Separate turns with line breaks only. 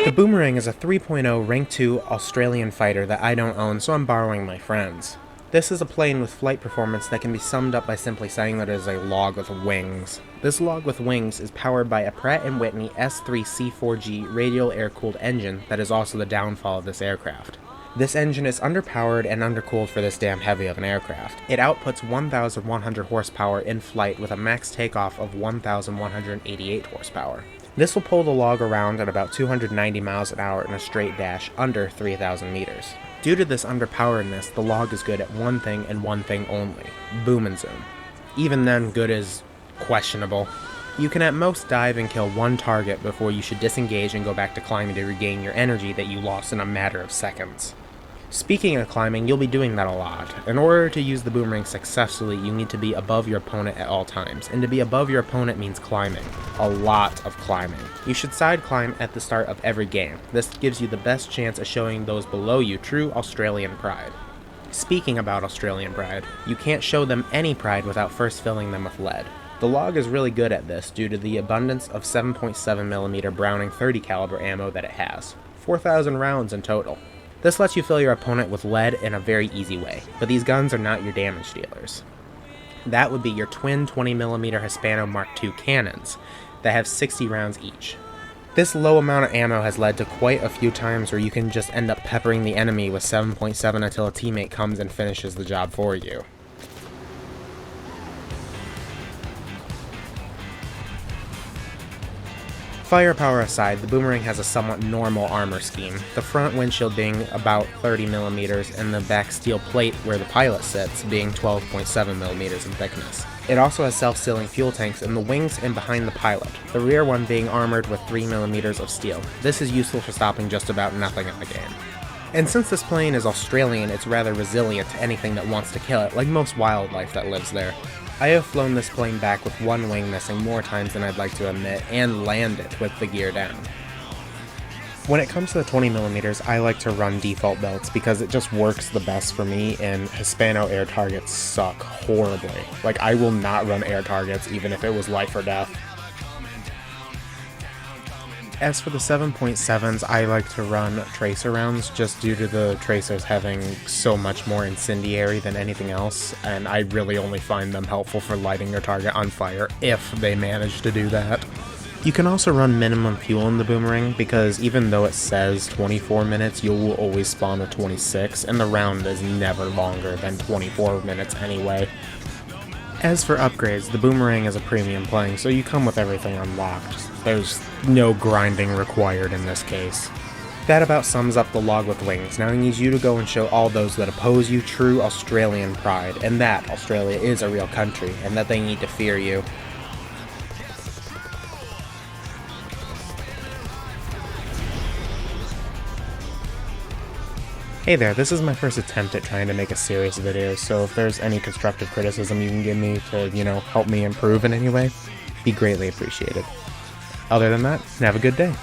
The Boomerang is a 3.0 Rank 2 Australian fighter that I don't own, so I'm borrowing my friend's. This is a plane with flight performance that can be summed up by simply saying that it is a log with wings. This log with wings is powered by a Pratt & Whitney S3C4G radial air-cooled engine that is also the downfall of this aircraft. This engine is underpowered and undercooled for this damn heavy of an aircraft. It outputs 1,100 horsepower in flight with a max takeoff of 1,188 horsepower. This will pull the log around at about 290 miles an hour in a straight dash under 3,000 meters. Due to this underpoweredness, the log is good at one thing and one thing only: boom and zoom. Even then, good is questionable. You can at most dive and kill one target before you should disengage and go back to climbing to regain your energy that you lost in a matter of seconds. Speaking of climbing, you'll be doing that a lot. In order to use the Boomerang successfully, you need to be above your opponent at all times, and to be above your opponent means climbing. A lot of climbing. You should side climb at the start of every game. This gives you the best chance of showing those below you true Australian pride. Speaking about Australian pride, you can't show them any pride without first filling them with lead. The log is really good at this due to the abundance of 7.7mm Browning .30 caliber ammo that it has. 4,000 rounds in total. This lets you fill your opponent with lead in a very easy way, but these guns are not your damage dealers. That would be your twin 20mm Hispano Mark II cannons that have 60 rounds each. This low amount of ammo has led to quite a few times where you can just end up peppering the enemy with 7.7 until a teammate comes and finishes the job for you. Firepower aside, the Boomerang has a somewhat normal armor scheme, the front windshield being about 30mm and the back steel plate where the pilot sits being 12.7mm in thickness. It also has self-sealing fuel tanks in the wings and behind the pilot, the rear one being armored with 3mm of steel. This is useful for stopping just about nothing in the game. And since this plane is Australian, it's rather resilient to anything that wants to kill it, like most wildlife that lives there. I have flown this plane back with one wing missing more times than I'd like to admit, and landed with the gear down. When it comes to the 20mm, I like to run default belts because it just works the best for me, and Hispano air targets suck horribly. Like, I will not run air targets even if it was life or death. As for the 7.7s, I like to run tracer rounds just due to the tracers having so much more incendiary than anything else, and I really only find them helpful for lighting your target on fire, if they manage to do that. You can also run minimum fuel in the Boomerang, because even though it says 24 minutes, you will always spawn with 26, and the round is never longer than 24 minutes anyway. As for upgrades, the Boomerang is a premium plane, so you come with everything unlocked. There's no grinding required in this case. That about sums up the log with wings. Now I need you to go and show all those that oppose you true Australian pride, and that Australia is a real country, and that they need to fear you. Hey there, this is my first attempt at trying to make a serious video, so if there's any constructive criticism you can give me to, help me improve in any way, be greatly appreciated. Other than that, have a good day.